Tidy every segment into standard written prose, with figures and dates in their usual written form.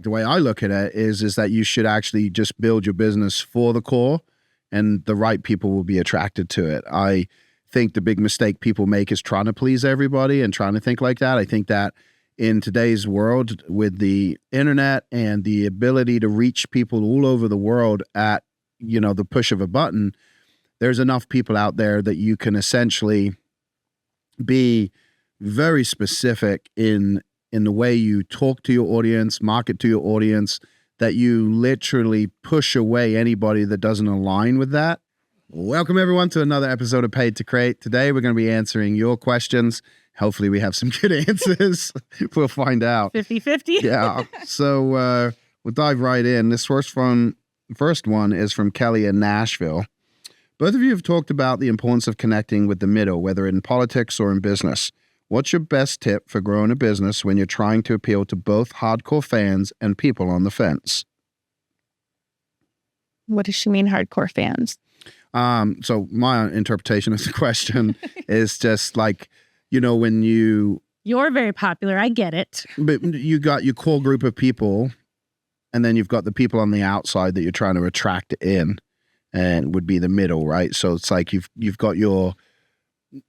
the way I look at it is that you should actually just build your business for the core, and the right people will be attracted to it. I think the big mistake people make is trying to please everybody and trying to think like that. I think that in today's world, with the internet and the ability to reach people all over the world at, the push of a button, there's enough people out there that you can essentially be very specific in the way you talk to your audience, market to your audience, that you literally push away anybody that doesn't align with that. Welcome everyone to another episode of Paid to Create. Today we're going to be answering your questions. Hopefully we have some good answers. We'll find out. 50-50. Yeah. So we'll dive right in. This first one is from Kelly in Nashville. Both of you have talked about the importance of connecting with the middle, whether in politics or in business. What's your best tip for growing a business when you're trying to appeal to both hardcore fans and people on the fence? What does she mean, hardcore fans? So my interpretation of the question is just like, when You're very popular, I get it. But you got your core group of people, and then you've got the people on the outside that you're trying to attract in, and would be the middle, right? So it's like you've got your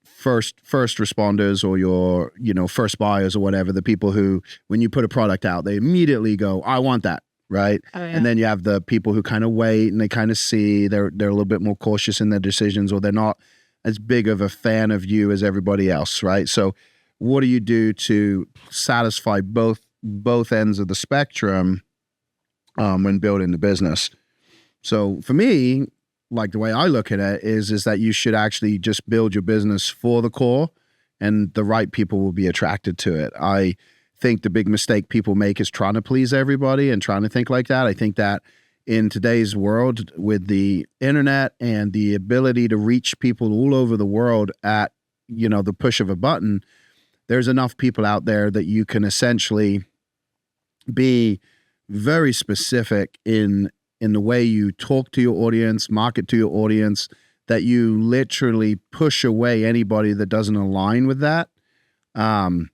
first responders, or your first buyers or whatever, the people who, when you put a product out, they immediately go, I want that, right? Oh, yeah. And then you have the people who kind of wait and they kind of see, they're a little bit more cautious in their decisions, or they're not as big of a fan of you as everybody else, right? So what do you do to satisfy both ends of the spectrum when building the business? So for me, like the way I look at it is that you should actually just build your business for the core, and the right people will be attracted to it. I think the big mistake people make is trying to please everybody and trying to think like that. I think that in today's world, with the internet and the ability to reach people all over the world at, the push of a button, there's enough people out there that you can essentially be very specific in the way you talk to your audience, market to your audience, that you literally push away anybody that doesn't align with that. And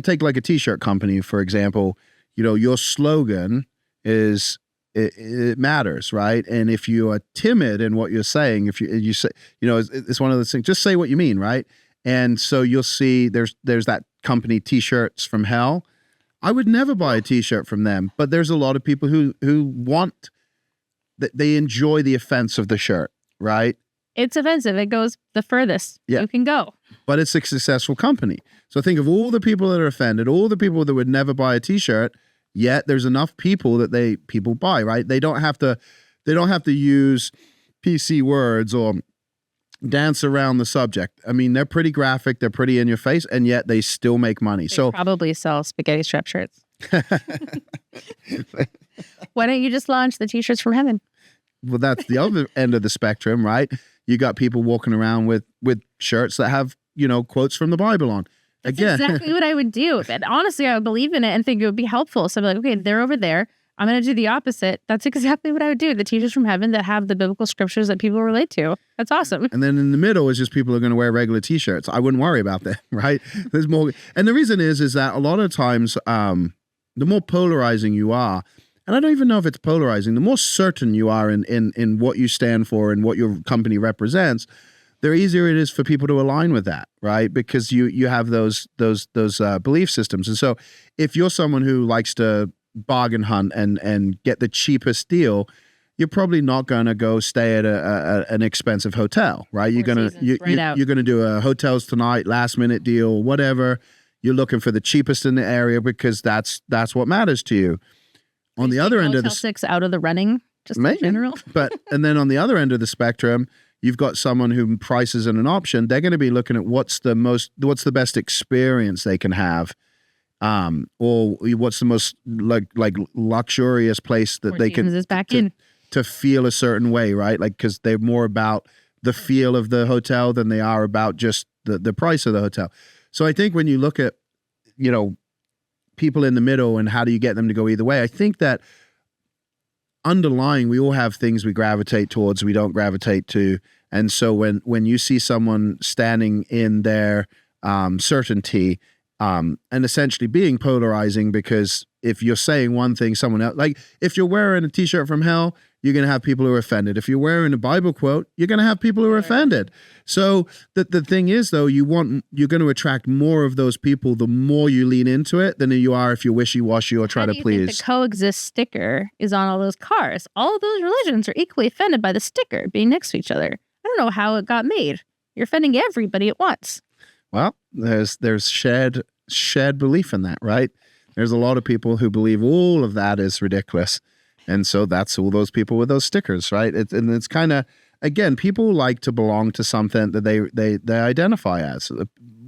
take like a t-shirt company, for example, your slogan is, it matters, right? And if you are timid in what you're saying, if you say, it's one of those things, just say what you mean, right? And so you'll see there's that company, T-Shirts from Hell. I would never buy a t-shirt from them, but there's a lot of people who want that, they enjoy the offense of the shirt, right? It's offensive. It goes the furthest you can go. But it's a successful company. So think of all the people that are offended, all the people that would never buy a t-shirt, yet there's enough people that people buy, right? They don't have to use PC words or dance around the subject. I mean, they're pretty graphic, they're pretty in your face, and yet they still make money. They probably sell spaghetti strap shirts. Why don't you just launch the T-shirts from heaven? Well, that's the other end of the spectrum, right? You got people walking around with shirts that have, quotes from the Bible on. That's exactly what I would do. And honestly, I would believe in it and think it would be helpful. So I'd be like, okay, they're over there. I'm going to do the opposite. That's exactly what I would do. The T-shirts from heaven that have the biblical scriptures that people relate to. That's awesome. And then in the middle is just people who are going to wear regular T-shirts. I wouldn't worry about that, right? There's more. And the reason is that a lot of times, the more polarizing you are, and I don't even know if it's polarizing, the more certain you are in what you stand for and what your company represents, the easier it is for people to align with that, right? Because you have those belief systems. And so if you're someone who likes to bargain hunt and get the cheapest deal, you're probably not going to go stay at an expensive hotel, right? You're going to do a hotels tonight, last minute deal, whatever. You're looking for the cheapest in the area because that's what matters to you. On the other end of the 6 out of the running, just in general. And then on the other end of the spectrum, you've got someone who price isn't an option. They're going to be looking at what's the best experience they can have, or what's the most like luxurious place that they can to feel a certain way, right? Like, because they're more about the feel of the hotel than they are about just the price of the hotel. So I think when you look at people in the middle and how do you get them to go either way, I think that underlying, we all have things we gravitate towards, we don't gravitate to. And so when you see someone standing in their certainty and essentially being polarizing because if you're saying one thing, someone else, like if you're wearing a t-shirt from hell, you're going to have people who are offended. If you're wearing a Bible quote, you're going to have people who are offended. So the thing is, though, you're going to attract more of those people the more you lean into it than you are if you're wishy-washy or try to please. Think the coexist sticker is on all those cars. All of those religions are equally offended by the sticker being next to each other. I don't know how it got made. You're offending everybody at once. Well, there's shared belief in that, right? There's a lot of people who believe all of that is ridiculous. And so that's all those people with those stickers, right? It's kind of, again, people like to belong to something that they identify as.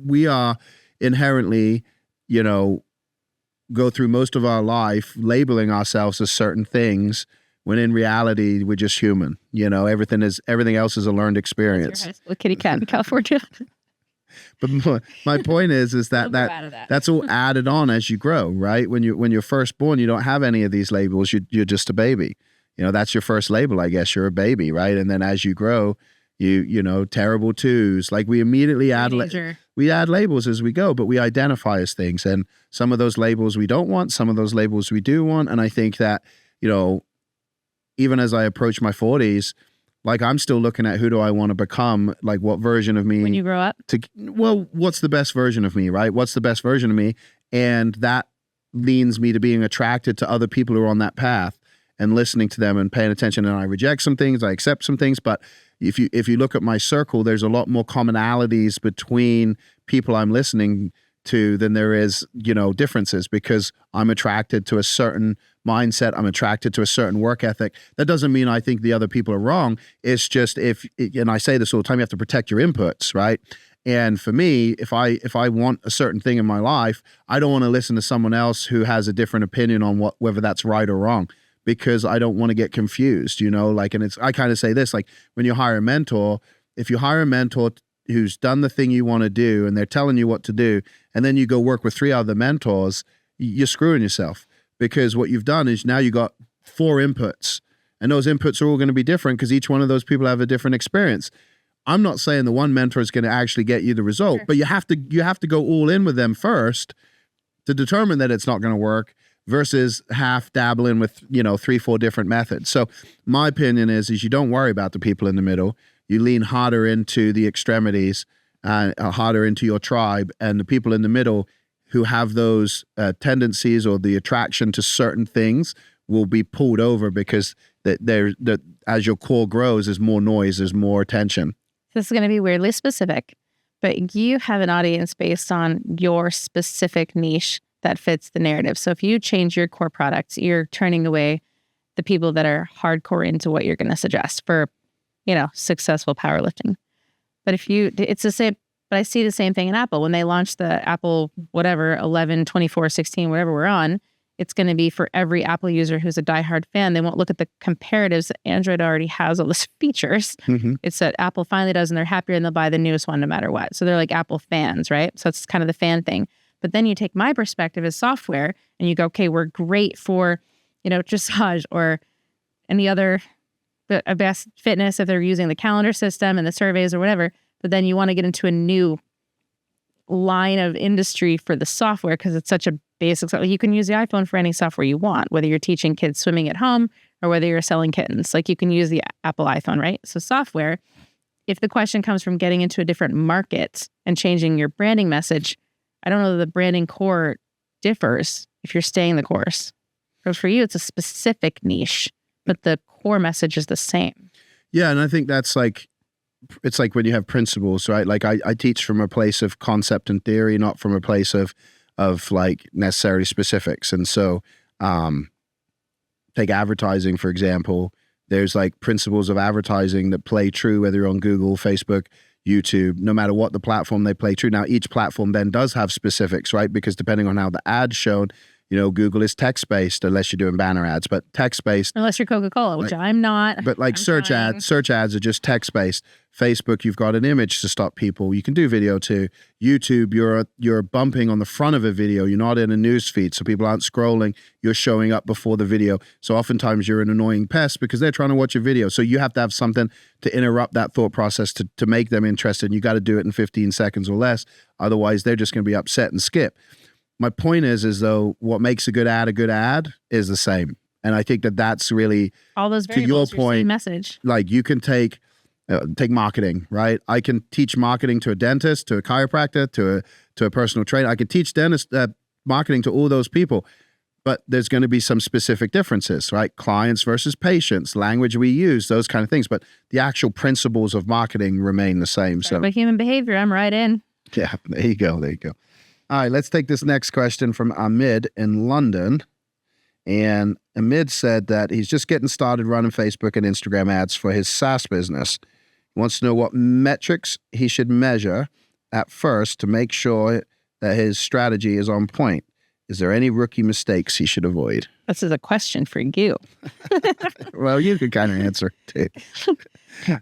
We are inherently, go through most of our life labeling ourselves as certain things when in reality we're just human. Everything else is a learned experience. High school kitty cat in California. But my point is that's all added on as you grow, right? When you're first born, you don't have any of these labels. You're just a baby. That's your first label, I guess. You're a baby, right? And then as you grow, you terrible twos. Like we immediately add labels as we go, but we identify as things. And some of those labels we don't want, some of those labels we do want. And I think that, even as I approach my 40s, like I'm still looking at who do I want to become, like what version of me. When you grow up? What's the best version of me, right? What's the best version of me? And that leans me to being attracted to other people who are on that path and listening to them and paying attention. And I reject some things, I accept some things. But if you look at my circle, there's a lot more commonalities between people I'm listening to than there is, differences, because I'm attracted to a certain mindset. I'm attracted to a certain work ethic. That doesn't mean I think the other people are wrong. It's just and I say this all the time, you have to protect your inputs, right? And for me, if I want a certain thing in my life, I don't want to listen to someone else who has a different opinion on whether that's right or wrong, because I don't want to get confused, and I kind of say this, like when you hire a mentor, if you hire a mentor who's done the thing you want to do and they're telling you what to do, and then you go work with 3 other mentors, you're screwing yourself, because what you've done is now you got 4 inputs, and those inputs are all going to be different because each one of those people have a different experience. I'm not saying the one mentor is going to actually get you the result, sure, but you have to go all in with them first to determine that it's not going to work versus half dabbling with, 3-4 different methods. So my opinion is you don't worry about the people in the middle. You lean harder into the extremities, harder into your tribe, and the people in the middle who have those tendencies or the attraction to certain things will be pulled over, because as your core grows, there's more noise, there's more attention. This is going to be weirdly specific, but you have an audience based on your specific niche that fits the narrative. So if you change your core products, you're turning away the people that are hardcore into what you're going to suggest for, successful powerlifting. But it's the same, but I see the same thing in Apple. When they launched the Apple, 11, 24, 16, whatever we're on, it's going to be for every Apple user who's a diehard fan. They won't look at the comparatives. Android already has all these features. Mm-hmm. It's that Apple finally does, and they're happier, and they'll buy the newest one no matter what. So they're like Apple fans, right? So it's kind of the fan thing. But then you take my perspective as software and you go, okay, we're great for, dressage or any other best fitness if they're using the calendar system and the surveys or whatever. But then you want to get into a new line of industry for the software because it's such a basic. You can use the iPhone for any software you want, whether you're teaching kids swimming at home or whether you're selling kittens. Like you can use the Apple iPhone, right? So software, if the question comes from getting into a different market and changing your branding message, I don't know that the branding core differs if you're staying the course. Because for you, it's a specific niche, but the core message is the same. Yeah, and I think it's like when you have principles, right? Like I teach from a place of concept and theory, not from a place of like necessarily specifics. And so take advertising, for example. There's like principles of advertising that play true, whether you're on Google, Facebook, YouTube, no matter what the platform, they play true. Now, each platform then does have specifics, right? Because depending on how the ad's shown, Google is text-based unless you're doing banner ads, but text-based. Unless you're Coca-Cola, which I'm not. But like search ads are just text-based. Facebook, you've got an image to stop people. You can do video too. YouTube, you're bumping on the front of a video. You're not in a news feed, so people aren't scrolling. You're showing up before the video. So oftentimes you're an annoying pest because they're trying to watch a video. So you have to have something to interrupt that thought process to make them interested. And you got to do it in 15 seconds or less. Otherwise, they're just going to be upset and skip. my point is though, what makes a good ad is the same. And I think that that's really, all those to your variables, point, message. like you can take marketing, right? I can teach marketing to a dentist, to a chiropractor, to a personal trainer. I can teach marketing to all those people, but there's going to be some specific differences, right? Clients versus patients, language we use, those kind of things. But the actual principles of marketing remain the same. So, but human behavior, I'm right in. Yeah, there you go. All right, let's take this next question from Ahmed in London. And Ahmed said that he's just getting started running Facebook and Instagram ads for his SaaS business. He wants to know what metrics he should measure at first to make sure that his strategy is on point. Is there any rookie mistakes he should avoid? This is a question for you. Well, you could kind of answer too.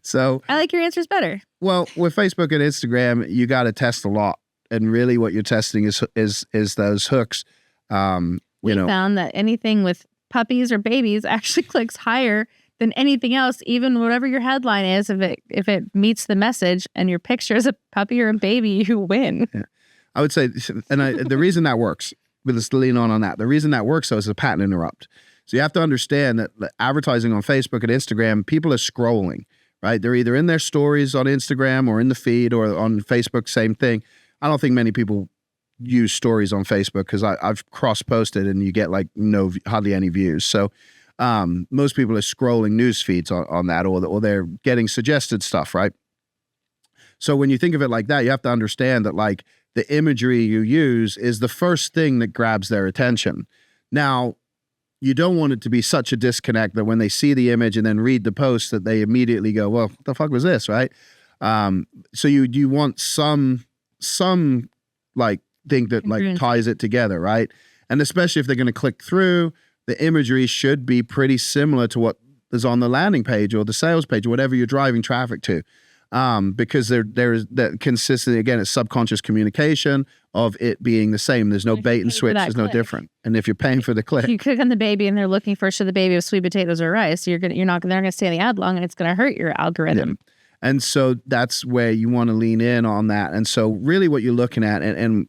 So I like your answers better. Well, with Facebook and Instagram, you got to test a lot. And really what you're testing is those hooks. We found that anything with puppies or babies actually clicks higher than anything else, even whatever your headline is. If it meets the message and your picture is a puppy or a baby, you win. Yeah. I would say, and the reason that works, but let's lean on that. The reason that works though is a pattern interrupt. So you have to understand that advertising on Facebook and Instagram, people are scrolling, right? They're either in their stories on Instagram or in the feed or on Facebook, same thing. I don't think many people use stories on Facebook because I've cross-posted and you get like hardly any views. So most people are scrolling news feeds on that or they're getting suggested stuff, right? So when you think of it like that, you have to understand that like the imagery you use is the first thing that grabs their attention. Now, you don't want it to be such a disconnect that when they see the image and then read the post that they immediately go, well, what the fuck was this, right? So you want some like thing that like ties it together, right? And especially if they're going to click through, the imagery should be pretty similar to what is on the landing page or the sales page or whatever you're driving traffic to. Because there is that consistently, again, it's subconscious communication of it being the same. There's no bait and switch. There's no different. And if you're paying for the click, if you click on the baby and they're looking for should the baby have sweet potatoes or rice, they're not going to stay in the ad long, and it's going to hurt your algorithm. Yeah. And so that's where you want to lean in on that. And so really what you're looking at, and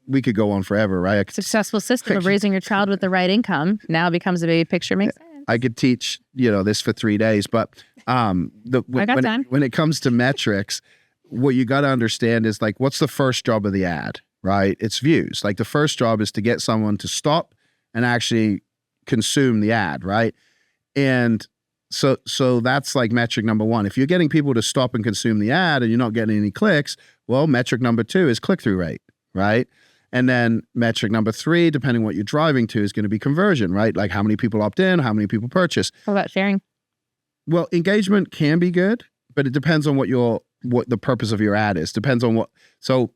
we could go on forever, right? Successful system of raising your child with the right income now becomes a baby picture. Makes sense. I could teach, this for 3 days, but when it comes to metrics, what you got to understand is like, what's the first job of the ad, right? It's views. Like the first job is to get someone to stop and actually consume the ad, right? And so that's like metric number one. If you're getting people to stop and consume the ad and you're not getting any clicks, well, metric number 2 is click-through rate, right? And then metric number 3, depending what you're driving to, is going to be conversion, right? Like how many people opt in, how many people purchase. What about sharing? Well, engagement can be good, but it depends on what the purpose of your ad is. Depends on so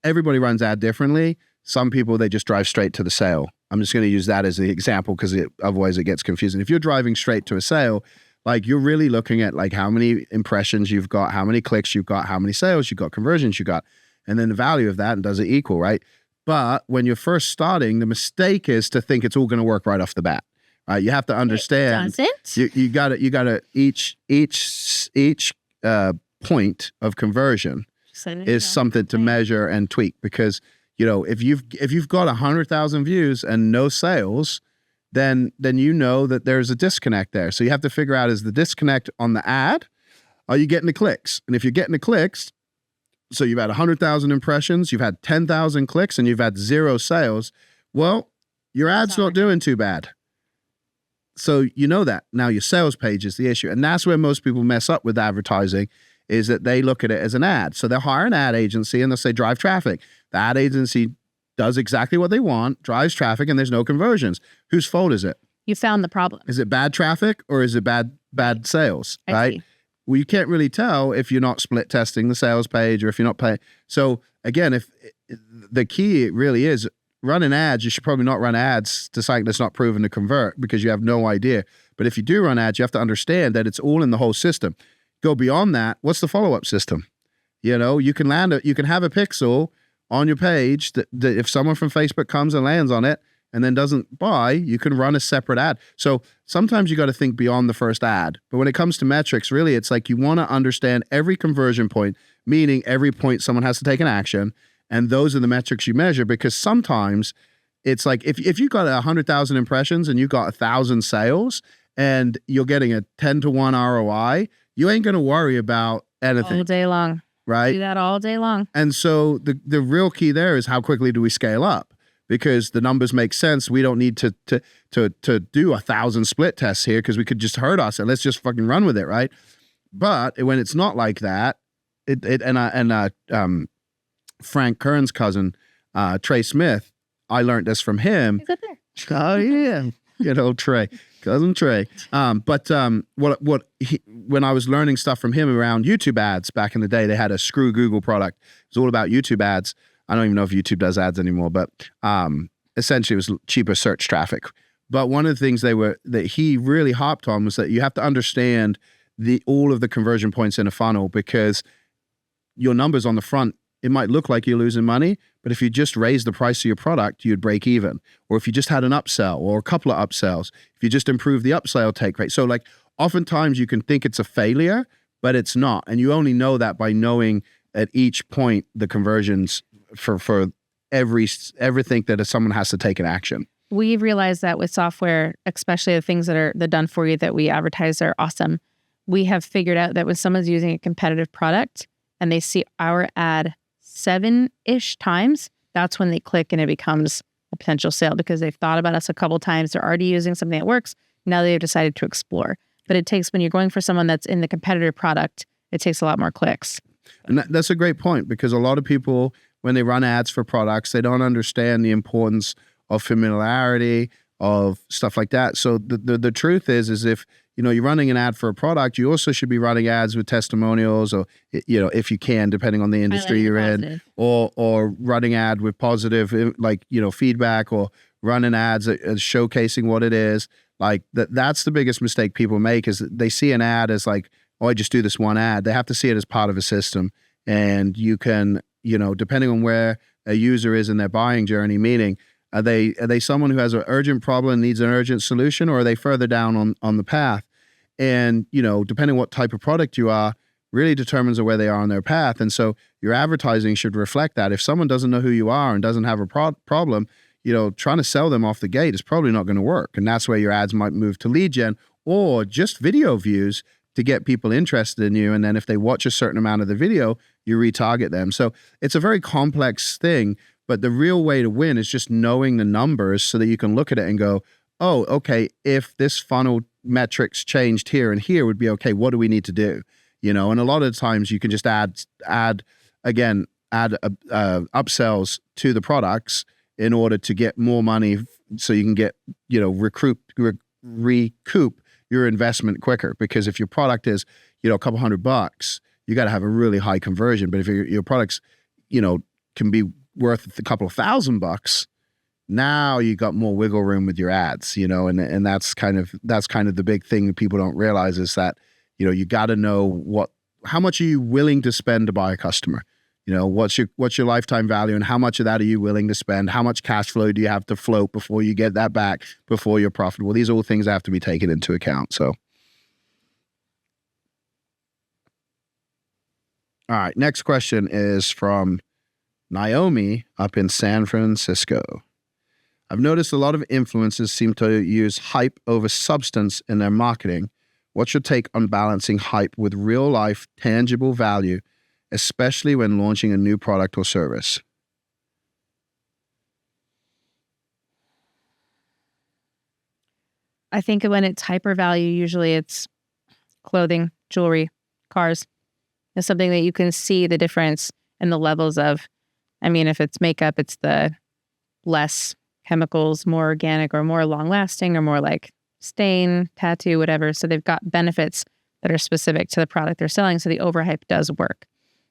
everybody runs ad differently. Some people, they just drive straight to the sale. I'm just going to use that as the example because otherwise it gets confusing. If you're driving straight to a sale, like you're really looking at like how many impressions you've got, how many clicks you've got, how many sales you've got, conversions you got, and then the value of that, and does it equal, right? But when you're first starting, the mistake is to think it's all going to work right off the bat. Right? You have to understand. You got to each point of conversion is something to measure and tweak because if you've got 100,000 views and no sales, then you know that there's a disconnect there. So you have to figure out, is the disconnect on the ad? Are you getting the clicks? And if you're getting the clicks, so you've had 100,000 impressions, you've had 10,000 clicks, and you've had 0 sales, well, your ad's not doing too bad. So you know that. Now your sales page is the issue. And that's where most people mess up with advertising, is that they look at it as an ad. So they'll hire an ad agency and they'll say, drive traffic. The ad agency does exactly what they want, drives traffic, and there's no conversions. Whose fault is it? You found the problem. Is it bad traffic or is it bad sales, right? See. Well, you can't really tell if you're not split testing the sales page or if you're not paying. So again, if the key really is running ads, you should probably not run ads to something that's not proven to convert because you have no idea. But if you do run ads, you have to understand that it's all in the whole system. Go beyond that. What's the follow-up system? You can have a pixel on your page that if someone from Facebook comes and lands on it and then doesn't buy, you can run a separate ad. So sometimes you got to think beyond the first ad. But when it comes to metrics, really, it's like you want to understand every conversion point, meaning every point someone has to take an action, And those are the metrics you measure, because sometimes it's like if you got 100,000 impressions and you got 1,000 sales and you're getting a 10-to-1 ROI, you ain't going to worry about anything. All day long. Right? Do that all day long. And so the real key there is how quickly do we scale up? Because the numbers make sense. We don't need to do 1,000 split tests here, because we could just hurt us and let's just fucking run with it, right? But when it's not like that, Frank Kern's cousin, Trey Smith, I learned this from him. He's up there. Oh yeah, good old Trey, cousin Trey. When I was learning stuff from him around YouTube ads back in the day, they had a Screw Google product. It was all about YouTube ads. I don't even know if YouTube does ads anymore, but essentially it was cheaper search traffic. But one of the things that he really harped on was that you have to understand all of the conversion points in a funnel, because your numbers on the front, it might look like you're losing money, but if you just raise the price of your product, you'd break even. Or if you just had an upsell or a couple of upsells, if you just improve the upsell take rate. So like oftentimes you can think it's a failure, but it's not. And you only know that by knowing at each point the conversions for everything that someone has to take an action. We've realized that with software, especially the things that are the done for you that we advertise are awesome. We have figured out that when someone's using a competitive product and they see our ad 7-ish times, that's when they click and it becomes a potential sale, because they've thought about us a couple times. They're already using something that works. Now they've decided to explore. But it takes, when you're going for someone that's in the competitor product, it takes a lot more clicks. And that's a great point, because a lot of people, when they run ads for products, they don't understand the importance of familiarity, of stuff like that. So the truth is if you're running an ad for a product, you also should be running ads with testimonials, or if you can, depending on the industry you're in, or running ad with positive feedback, or running ads showcasing what it is. Like that's the biggest mistake people make, is that they see an ad as like, oh, I just do this one ad. They have to see it as part of a system. And you can, depending on where a user is in their buying journey, meaning, are they someone who has an urgent problem and needs an urgent solution, or are they further down on the path? And, depending on what type of product you are, really determines where they are on their path. And so your advertising should reflect that. If someone doesn't know who you are and doesn't have a problem, trying to sell them off the gate is probably not going to work. And that's where your ads might move to lead gen, or just video views to get people interested in you. And then if they watch a certain amount of the video, you retarget them. So it's a very complex thing. But the real way to win is just knowing the numbers, so that you can look at it and go, oh, okay, if this funnel metrics changed here and here, would be okay. What do we need to do? And a lot of times you can just add upsells to the products in order to get more money, so you can get, recoup your investment quicker. Because if your product is, a couple $100, you got to have a really high conversion. But if your products, can be worth a couple of $1,000, now you got more wiggle room with your ads, and that's kind of the big thing that people don't realize, is that, you got to know how much are you willing to spend to buy a customer? What's your lifetime value, and how much of that are you willing to spend? How much cash flow do you have to float before you get that back, before you're profitable? These are all things that have to be taken into account. So, all right, next question is from Naomi up in San Francisco. I've noticed a lot of influencers seem to use hype over substance in their marketing. What's your take on balancing hype with real life tangible value, especially when launching a new product or service? I think when it's hyper value, usually it's clothing, jewelry, cars. It's something that you can see the difference in the levels of. If it's makeup, it's the less chemicals, more organic, or more long lasting, or more like stain, tattoo, whatever. So they've got benefits that are specific to the product they're selling. So the overhype does work.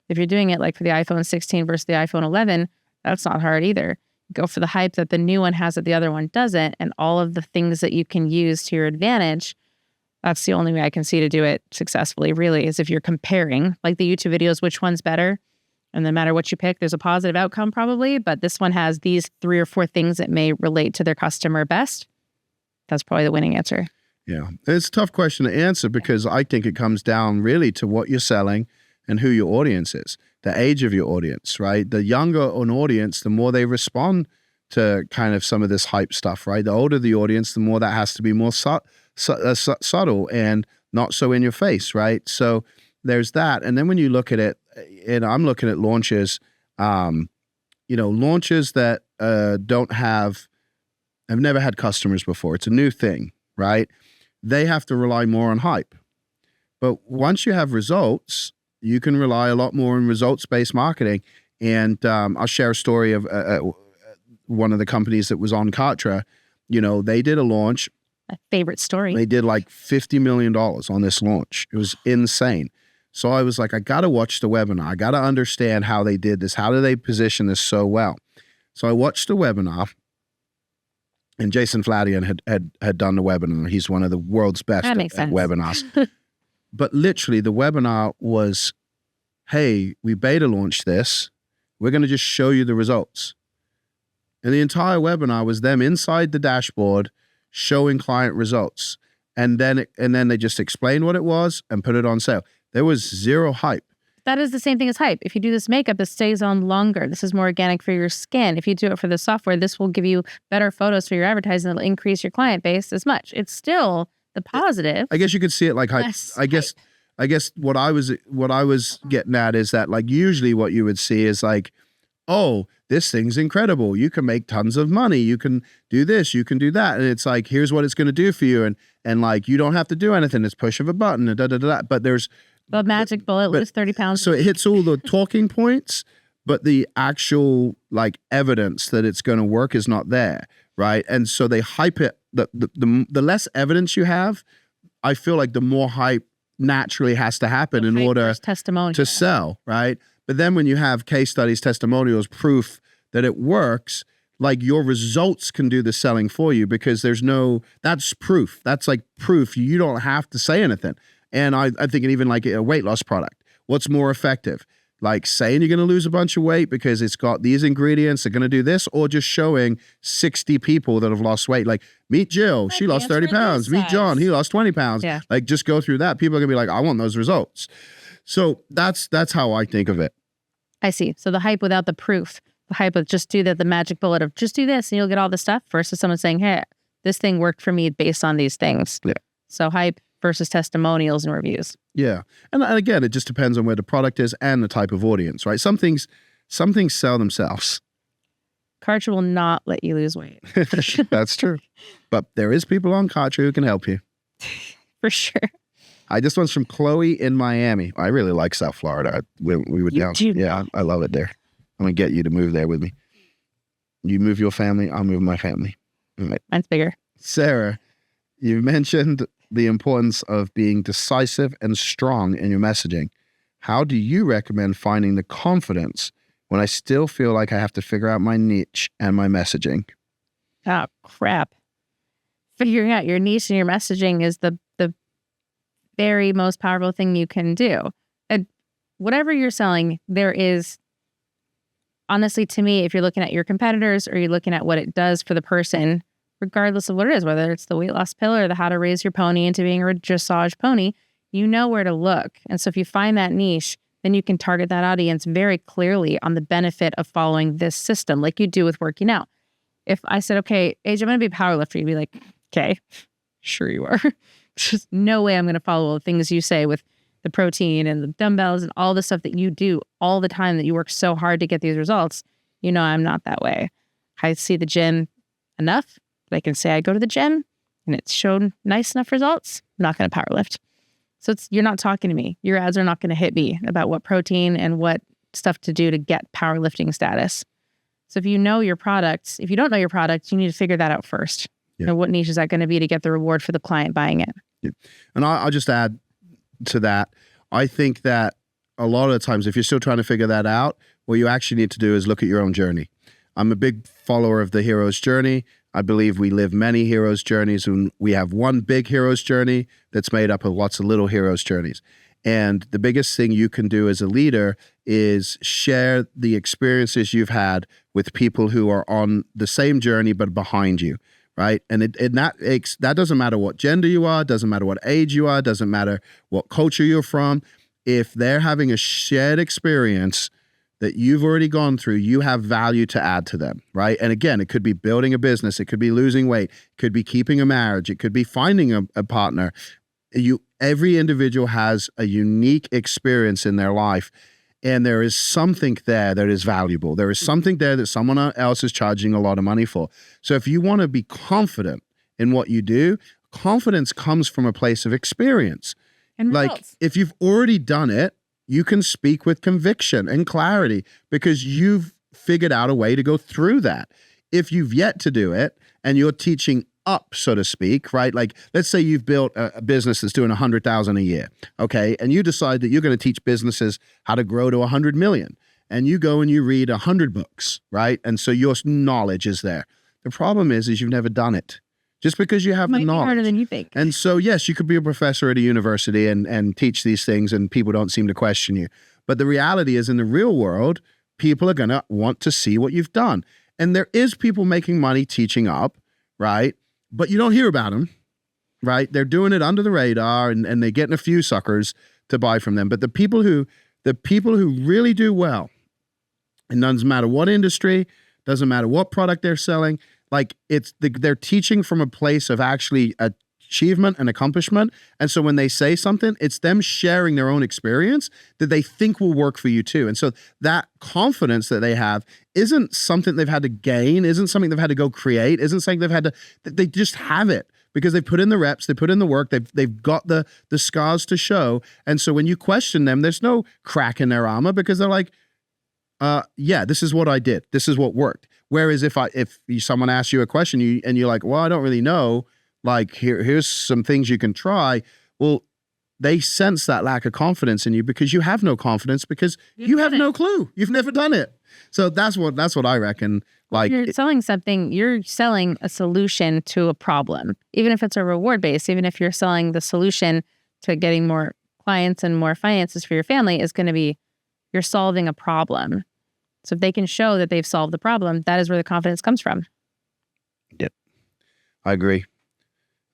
If you're doing it like for the iPhone 16 versus the iPhone 11, that's not hard either. Go for the hype that the new one has that the other one doesn't, and all of the things that you can use to your advantage. That's the only way I can see to do it successfully, really, is if you're comparing, like the YouTube videos, which one's better. And no matter what you pick, there's a positive outcome probably, but this one has these 3 or 4 things that may relate to their customer best. That's probably the winning answer. Yeah. It's a tough question to answer, because I think it comes down really to what you're selling, and who your audience is, the age of your audience, right? The younger an audience, the more they respond to kind of some of this hype stuff, right? The older the audience, the more that has to be more subtle and not so in your face, right? So there's that. And then when you look at it, and I'm looking at launches, launches that have never had customers before. It's a new thing, right? They have to rely more on hype. But once you have results, you can rely a lot more on results-based marketing. And I'll share a story of one of the companies that was on Kartra. They did a launch. My favorite story. They did like $50 million on this launch. It was insane. So I was like, I got to watch the webinar. I got to understand how they did this. How do they position this so well? So I watched the webinar, and Jason Fladian had done the webinar. He's one of the world's best at webinars. But literally the webinar was, hey, we beta launched this. We're going to just show you the results. And the entire webinar was them inside the dashboard showing client results. And then they just explained what it was and put it on sale. There was zero hype. That is the same thing as hype. If you do this makeup, it stays on longer. This is more organic for your skin. If you do it for the software, this will give you better photos for your advertising. It'll increase your client base as much. It's still the positive. I guess you could see it like hype. I guess what I was getting at is that, like, usually what you would see is like, oh, this thing's incredible. You can make tons of money. You can do this, you can do that. And it's like, here's what it's going to do for you. And like, you don't have to do anything. It's push of a button and But there's the magic bullet, lose 30 pounds. So it hits all the talking points, but the actual like evidence that it's going to work is not there, right? And so they hype it. The less evidence you have, I feel like the more hype naturally has to happen in order to sell, right? But then when you have case studies, testimonials, proof that it works, like your results can do the selling for you, because that's proof. That's like proof. You don't have to say anything. And I think even like a weight loss product, what's more effective? Like saying you're going to lose a bunch of weight because it's got these ingredients, they're going to do this, or just showing 60 people that have lost weight. Like, meet Jill, she lost 30 pounds. Meet John, he lost 20 pounds. Yeah. Like, just go through that. People are going to be like, I want those results. So that's how I think of it. I see. So the hype without the proof, the hype of just do that, the magic bullet of just do this and you'll get all the stuff, versus someone saying, hey, this thing worked for me based on these things. Yeah. So hype versus testimonials and reviews. Yeah. And again, it just depends on where the product is and the type of audience, right? Some things sell themselves. Kartra will not let you lose weight. That's true. But there is people on Kartra who can help you. For sure. This one's from Chloe in Miami. I really like South Florida. We were down. Yeah, I love it there. I'm going to get you to move there with me. You move your family, I'll move my family. Right. Mine's bigger. Sarah, you mentioned the importance of being decisive and strong in your messaging. How do you recommend finding the confidence when I still feel like I have to figure out my niche and my messaging? Oh, crap. Figuring out your niche and your messaging is the very most powerful thing you can do. And whatever you're selling, there is, honestly, to me, if you're looking at your competitors or you're looking at what it does for the person, regardless of what it is, whether it's the weight loss pill or the how to raise your pony into being a dressage pony, you know where to look. And so if you find that niche, then you can target that audience very clearly on the benefit of following this system, like you do with working out. If I said, okay, Age, I'm going to be a powerlifter, you'd be like, okay, sure you are. There's no way I'm going to follow all the things you say with the protein and the dumbbells and all the stuff that you do all the time that you work so hard to get these results. You know, I'm not that way. I see the gym enough that I can say I go to the gym and it's shown nice enough results. I'm not going to powerlift. So you're not talking to me. Your ads are not going to hit me about what protein and what stuff to do to get powerlifting status. So if you know your product, if you don't know your product, you need to figure that out first. Yeah. And what niche is that going to be to get the reward for the client buying it? Yeah. And I'll just add to that. I think that a lot of the times, if you're still trying to figure that out, what you actually need to do is look at your own journey. I'm a big follower of the hero's journey. I believe we live many hero's journeys, and we have one big hero's journey that's made up of lots of little hero's journeys. And the biggest thing you can do as a leader is share the experiences you've had with people who are on the same journey but behind you, right? And that doesn't matter what gender you are, doesn't matter what age you are, doesn't matter what culture you're from. if they're having a shared experience that you've already gone through, you have value to add to them, right? And again, it could be building a business, it could be losing weight, it could be keeping a marriage, it could be finding a partner. Every individual has a unique experience in their life, and there is something there that is valuable. There is something there that someone else is charging a lot of money for. So if you want to be confident in what you do, confidence comes from a place of experience. And like results. if you've already done it, you can speak with conviction and clarity because you've figured out a way to go through that. If you've yet to do it and you're teaching up, so to speak, right? Like, let's say you've built a business that's doing 100,000 a year, okay? And you decide that you're going to teach businesses how to grow to 100 million. And you go and you read 100 books, right? And so your knowledge is there. The problem is you've never done it. Just because you have the Might be knowledge. harder than you think. And so, yes, you could be a professor at a university and teach these things and people don't seem to question you. But the reality is in the real world, people are going to want to see what you've done. And there is people making money teaching up, right? But you don't hear about them, right? They're doing it under the radar and they're getting a few suckers to buy from them. But the people who really do well, and doesn't matter what industry, doesn't matter what product they're selling, like they're teaching from a place of actually achievement and accomplishment. And so when they say something, it's them sharing their own experience that they think will work for you too. And so that confidence that they have isn't something they've had to gain, isn't something they've had to go create, isn't something they've had to, they just have it because they've put in the reps, they put in the work, they've got the scars to show. And so when you question them, there's no crack in their armor because they're like, yeah, this is what I did. This is what worked. Whereas if someone asks you a question and you're like, well, I don't really know, like here's some things you can try. Well, they sense that lack of confidence in you because you have no confidence because you have no clue. You've never done it. So that's what I reckon. Like you're selling something, you're selling a solution to a problem, even if it's a reward based, even if you're selling the solution to getting more clients and more finances for your family is going to be, you're solving a problem. So if they can show that they've solved the problem, that is where the confidence comes from. Yep. I agree.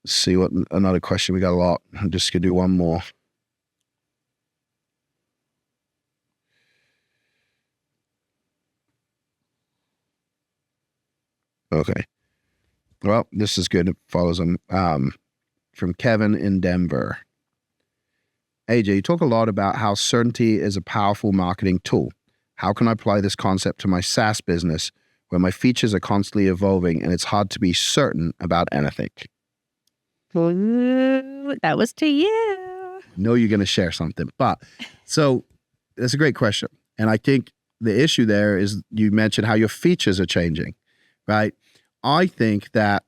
Let's see what another question. We got a lot. I'm just going to do one more. Okay. Well, this is good. It follows them from Kevin in Denver. AJ, you talk a lot about how certainty is a powerful marketing tool. How can I apply this concept to my SaaS business where my features are constantly evolving and it's hard to be certain about anything? Ooh, that was to you. Know you're going to share something. But so that's a great question. And I think the issue there is you mentioned how your features are changing, right? I think that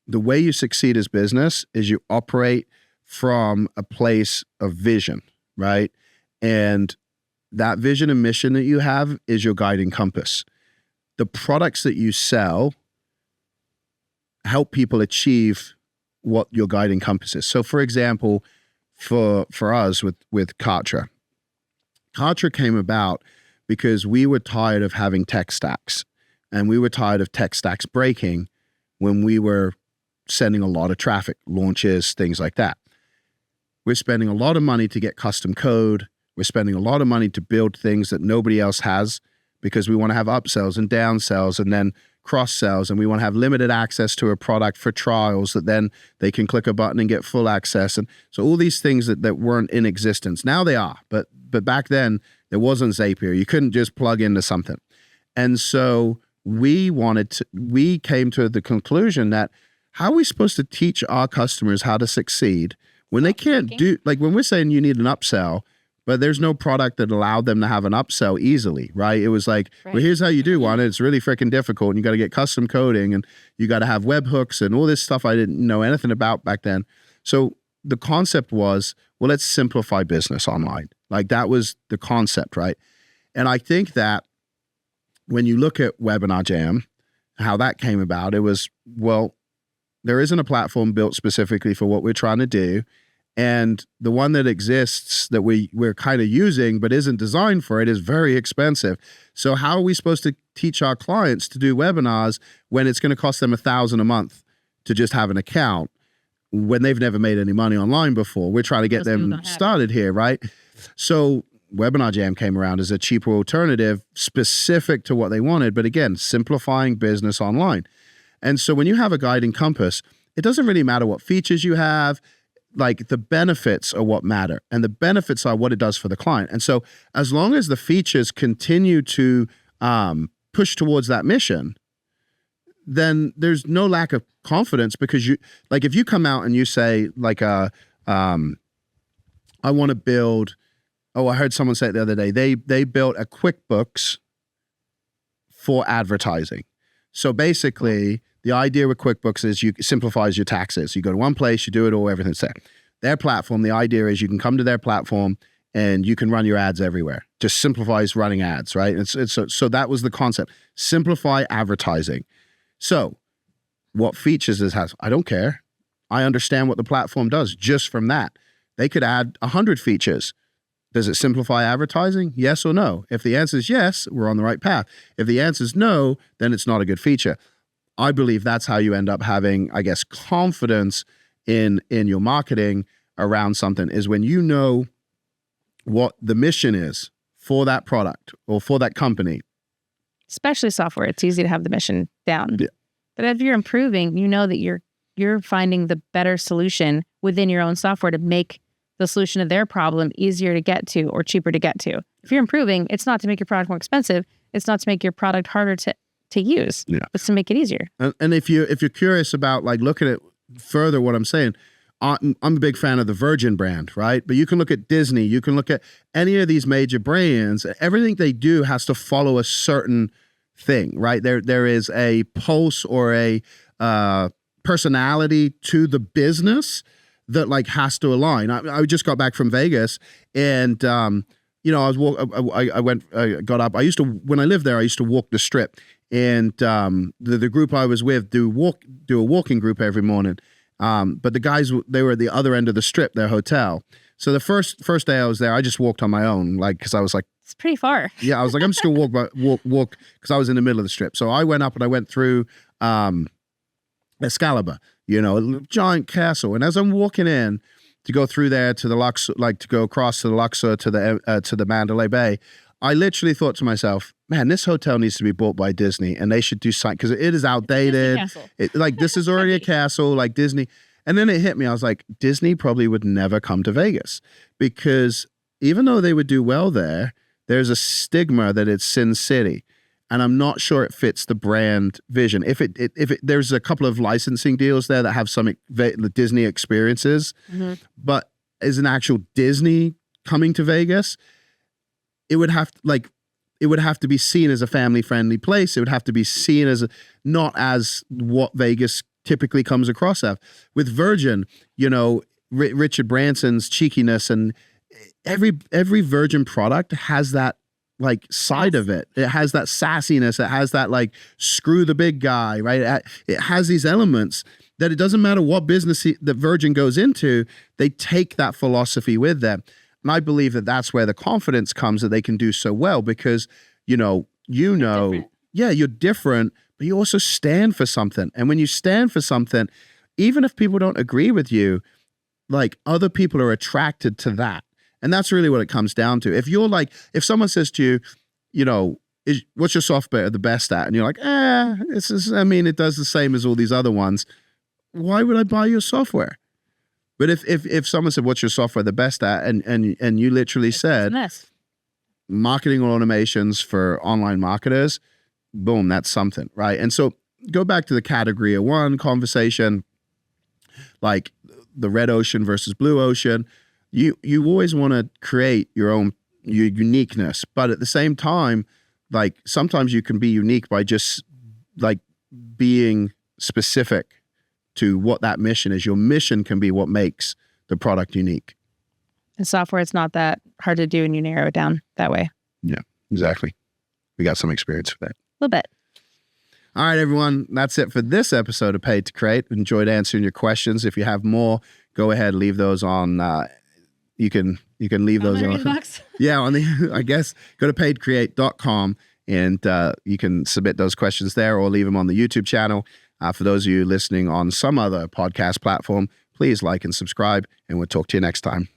the way you succeed as business is you operate from a place of vision, right? And that vision and mission that you have is your guiding compass. The products that you sell help people achieve what your guiding compass is. So for example, for us with Kartra came about because we were tired of having tech stacks and we were tired of tech stacks breaking when we were sending a lot of traffic, launches, things like that. We're spending a lot of money to get custom code. We're spending a lot of money to build things that nobody else has because we want to have upsells and downsells and then cross-sells, and we want to have limited access to a product for trials that then they can click a button and get full access. And so all these things that weren't in existence. Now they are, but back then there wasn't Zapier. You couldn't just plug into something. And so we came to the conclusion that how are we supposed to teach our customers how to succeed when they can't do, like when we're saying you need an upsell, but there's no product that allowed them to have an upsell easily, right? It was like, well, here's how you do one. And it's really freaking difficult. And you got to get custom coding and you got to have webhooks and all this stuff I didn't know anything about back then. So the concept was, well, let's simplify business online. Like that was the concept, right? And I think that when you look at Webinar Jam, how that came about, it was, well, there isn't a platform built specifically for what we're trying to do. And the one that exists that we're kind of using but isn't designed for it is very expensive. So how are we supposed to teach our clients to do webinars when it's going to cost them $1,000 a month to just have an account? when they've never made any money online before. We're trying to get them started here, right? So Webinar Jam came around as a cheaper alternative specific to what they wanted. But again, simplifying business online. And so when you have a guiding compass, it doesn't really matter what features you have. Like, the benefits are what matter, and the benefits are what it does for the client. And so as long as the features continue to push towards that mission, then there's no lack of confidence, because you, like, if you come out and you say like, I want to build, I heard someone say it the other day, they built a QuickBooks for advertising. So basically, the idea with QuickBooks is it simplifies your taxes. You go to one place, you do it all, everything's there. Their platform, the idea is you can come to their platform and you can run your ads everywhere. Just simplifies running ads, right? So that was the concept. Simplify advertising. So what features this has? I don't care. I understand what the platform does just from that. They could add 100 features. Does it simplify advertising? Yes or no? If the answer is yes, we're on the right path. If the answer is no, then it's not a good feature. I believe that's how you end up having, I guess, confidence in your marketing around something, is when you know what the mission is for that product or for that company. Especially software, it's easy to have the mission down. Yeah. But if you're improving, you know that you're finding the better solution within your own software to make the solution of their problem easier to get to or cheaper to get to. If you're improving, it's not to make your product more expensive. It's not to make your product harder to use. Yeah. It's to make it easier. And if you're curious about, like, looking at further what I'm saying, I'm a big fan of the Virgin brand, right? But you can look at Disney, you can look at any of these major brands. Everything they do has to follow a certain thing, right? There is a pulse or a personality to the business that, like, has to align. I just got back from Vegas, and I got up. When I lived there, I used to walk the Strip. And the group I was with do a walking group every morning. But the guys, they were at the other end of the Strip, their hotel. So the first day I was there, I just walked on my own, like, because I was like, it's pretty far. Yeah, I was like, I'm just gonna walk because I was in the middle of the Strip. So I went up and I went through Excalibur, a giant castle. And as I'm walking in to go through there to the Luxor, like to go across to the Luxor to the Mandalay Bay, I literally thought to myself, man, this hotel needs to be bought by Disney, and they should do something, because it is outdated. This is already a castle, like Disney. And then it hit me. I was like, Disney probably would never come to Vegas, because even though they would do well there, there's a stigma that it's Sin City, and I'm not sure it fits the brand vision. If there's a couple of licensing deals there that have some Disney experiences, but as an actual Disney coming to Vegas, it would have to be seen as a family-friendly place. It would have to be seen as not as what Vegas typically comes across as. With Virgin, Richard Branson's cheekiness, and every Virgin product has that, like, side of it. It has that sassiness. It has that, like, screw the big guy, right? It has these elements that it doesn't matter what business the Virgin goes into, they take that philosophy with them. And I believe that that's where the confidence comes, that they can do so well, because, you're different, but you also stand for something. And when you stand for something, even if people don't agree with you, like, other people are attracted to that. And that's really what it comes down to. If someone says to you, what's your software the best at? And you're like, it does the same as all these other ones. Why would I buy your software? But if someone said, what's your software the best at? And you literally said marketing automations for online marketers, boom, that's something, right? And so go back to the category of one conversation, like the red ocean versus blue ocean. You always want to create your uniqueness, but at the same time, like, sometimes you can be unique by just, like, being specific to what that mission is. Your mission can be what makes the product unique. In software, it's not that hard to do, and you narrow it down that way. Yeah, exactly. We got some experience with that. A little bit. All right, everyone. That's it for this episode of Paid to Create. Enjoyed answering your questions. If you have more, go ahead, leave those on. You can leave those on. Yeah, I guess go to paidcreate.com and you can submit those questions there, or leave them on the YouTube channel. For those of you listening on some other podcast platform, please like and subscribe, and we'll talk to you next time.